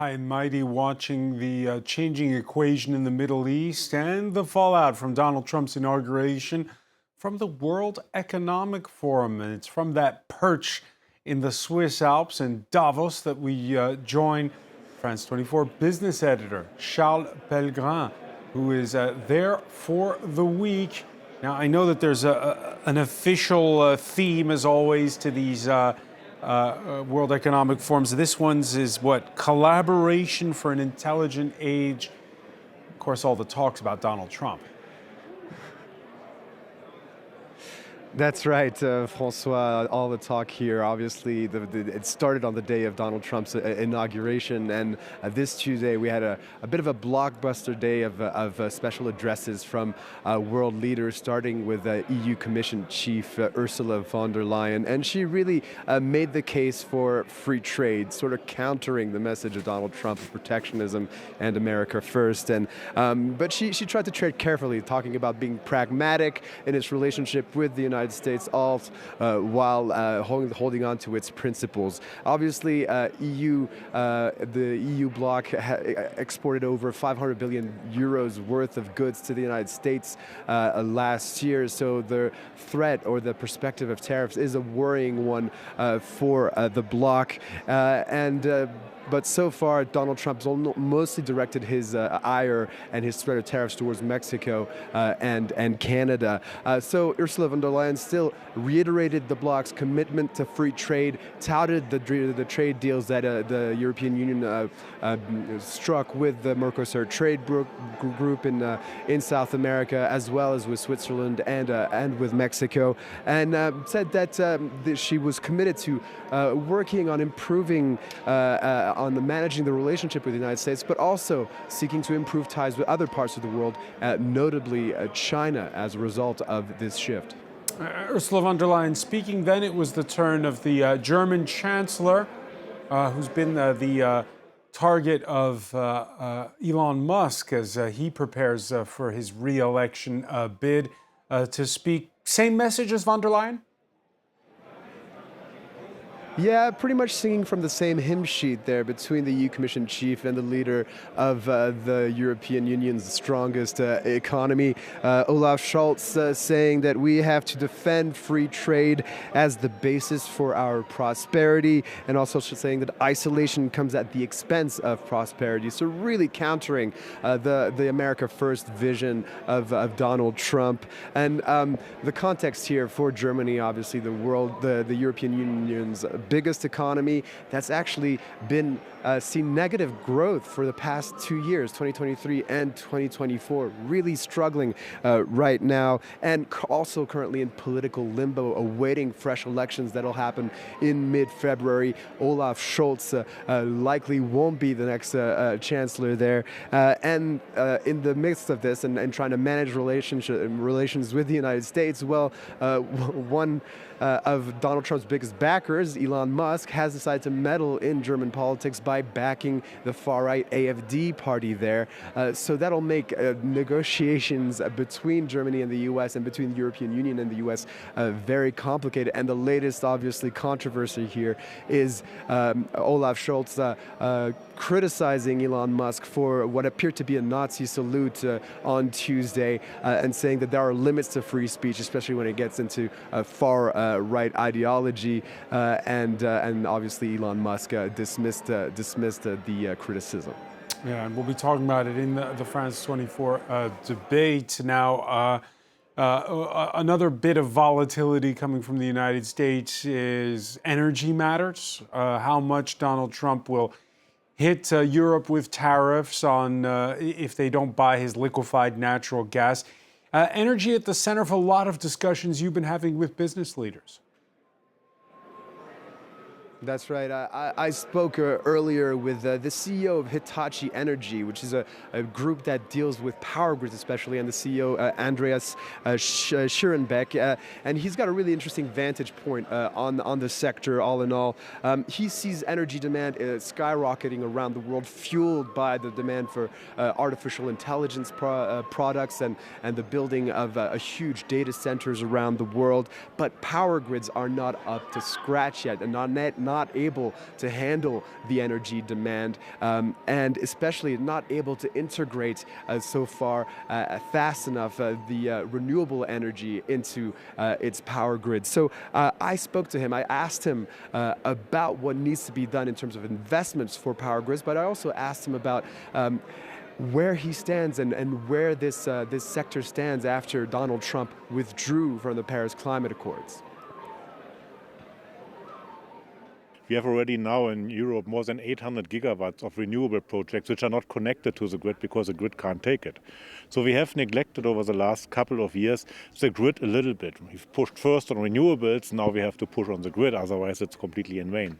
High and mighty watching the changing equation in the Middle East and the fallout from Donald Trump's inauguration from the World Economic Forum. And it's from that perch in the Swiss Alps and Davos that we join France 24 business editor Charles Pellegrin, who is there for the week. Now, I know that there's an official theme, as always, to these World Economic Forums. This one's is what? Collaboration for an intelligent age. Of course, all the talks about Donald Trump. That's right, Francois. All the talk here, obviously, it started on the day of Donald Trump's inauguration, and this Tuesday we had a bit of a blockbuster day of special addresses from world leaders, starting with EU Commission Chief Ursula von der Leyen, and she really made the case for free trade, sort of countering the message of Donald Trump of protectionism and America first. And but she tried to tread carefully, talking about being pragmatic in its relationship with the United States, all while holding on to its principles. Obviously, the EU bloc exported over 500 billion euros worth of goods to the United States last year, so the threat or the perspective of tariffs is a worrying one for the bloc. But so far, Donald Trump's mostly directed his ire and his threat of tariffs towards Mexico and Canada. So Ursula von der Leyen still reiterated the bloc's commitment to free trade, touted the trade deals that the European Union struck with the Mercosur trade group in South America, as well as with Switzerland and with Mexico, and said that she was committed to working on improving on managing the relationship with the United States, but also seeking to improve ties with other parts of the world, notably China, as a result of this shift. Ursula von der Leyen speaking, then it was the turn of the German Chancellor, who's been the target of Elon Musk as he prepares for his re-election bid to speak. Same message as von der Leyen? Yeah, pretty much singing from the same hymn sheet there between the EU Commission chief and the leader of the European Union's strongest economy, Olaf Scholz, saying that we have to defend free trade as the basis for our prosperity, and also saying that isolation comes at the expense of prosperity. So really countering the America First vision of Donald Trump. And the context here for Germany, obviously the European Union's biggest economy that's actually been seen negative growth for the past 2 years, 2023 and 2024, really struggling right now, and also currently in political limbo, awaiting fresh elections that'll happen in mid-February. Olaf Scholz likely won't be the next chancellor there, and in the midst of this and trying to manage relations with the United States, well, one of Donald Trump's biggest backers, Elon Musk, has decided to meddle in German politics by backing the far-right AfD party there. So that'll make negotiations between Germany and the U.S. and between the European Union and the U.S. Very complicated. And the latest, obviously, controversy here is Olaf Scholz criticizing Elon Musk for what appeared to be a Nazi salute on Tuesday, and saying that there are limits to free speech, especially when it gets into far-right ideology, and obviously Elon Musk dismissed the criticism. Yeah, and we'll be talking about it in the France 24 debate. Now, another bit of volatility coming from the United States is energy matters. How much Donald Trump will hit Europe with tariffs on if they don't buy his liquefied natural gas. Energy at the center of a lot of discussions you've been having with business leaders. That's right. I spoke earlier with the CEO of Hitachi Energy, which is a group that deals with power grids especially, and the CEO, Andreas Schierenbeck, and he's got a really interesting vantage point on the sector all in all. He sees energy demand skyrocketing around the world, fueled by the demand for artificial intelligence products and the building of huge data centers around the world. But power grids are not up to scratch yet, and not not able to handle the energy demand, and especially not able to integrate so far fast enough the renewable energy into its power grid. So I spoke to him. I asked him about what needs to be done in terms of investments for power grids, but I also asked him about where he stands and where this sector stands after Donald Trump withdrew from the Paris Climate Accords. We have already now in Europe more than 800 gigawatts of renewable projects which are not connected to the grid because the grid can't take it. So we have neglected over the last couple of years the grid a little bit. We've pushed first on renewables, now we have to push on the grid, otherwise it's completely in vain.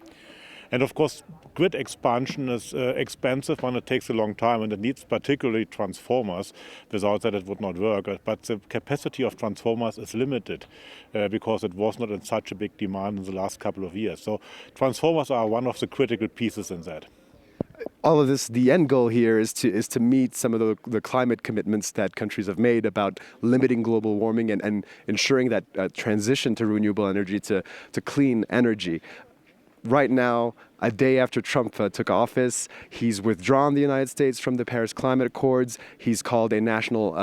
And of course, grid expansion is expensive and it takes a long time, and it needs particularly transformers. Without that, it would not work. But the capacity of transformers is limited because it was not in such a big demand in the last couple of years. So transformers are one of the critical pieces in that. All of this, the end goal here is to meet some of the climate commitments that countries have made about limiting global warming and ensuring that transition to renewable energy, to clean energy. Right now, a day after Trump took office, he's withdrawn the United States from the Paris Climate Accords. He's called a national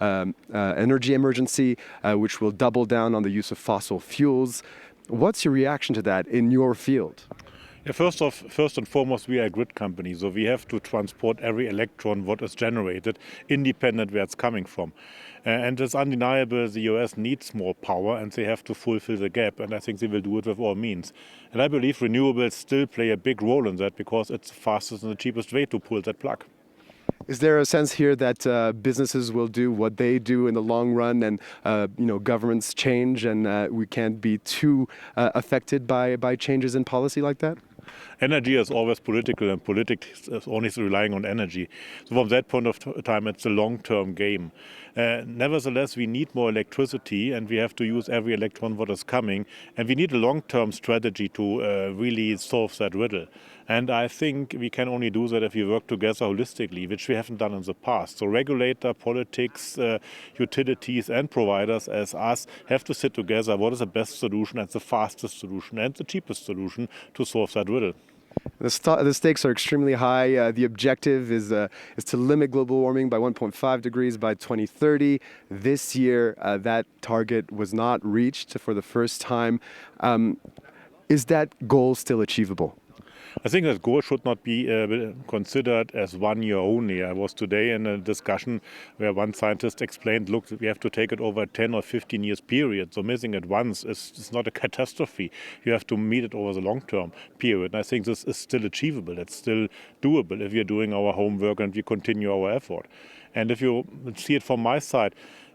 energy emergency, which will double down on the use of fossil fuels. What's your reaction to that in your field? Yeah, first and foremost, we are a grid company, so we have to transport every electron what is generated, independent where it's coming from. And it's undeniable the US needs more power and they have to fulfill the gap, and I think they will do it with all means. And I believe renewables still play a big role in that because it's the fastest and the cheapest way to pull that plug. Is there a sense here that businesses will do what they do in the long run, and governments change, and we can't be too affected by changes in policy like that? Energy is always political, and politics is only relying on energy. So from that point of time, it's a long-term game. Nevertheless, we need more electricity, and we have to use every electron what is coming. And we need a long-term strategy to really solve that riddle. And I think we can only do that if we work together holistically, which we haven't done in the past. So regulator, politics, utilities and providers as us have to sit together. What is the best solution and the fastest solution and the cheapest solution to solve that riddle? The stakes are extremely high. The objective is to limit global warming by 1.5 degrees by 2030. This year, that target was not reached for the first time. Is that goal still achievable? I think that goal should not be considered as 1 year only. I was today in a discussion where one scientist explained, look, we have to take it over a 10 or 15 years period. So missing it once is not a catastrophe. You have to meet it over the long-term period. And I think this is still achievable. It's still doable if we are doing our homework and we continue our effort. And if you see it from my side,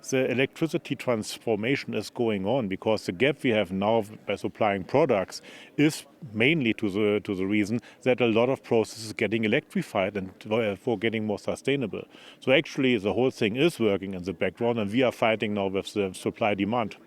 the electricity transformation is going on because the gap we have now by supplying products is mainly to the reason that a lot of processes are getting electrified and therefore getting more sustainable. So actually the whole thing is working in the background, and we are fighting now with the supply demand.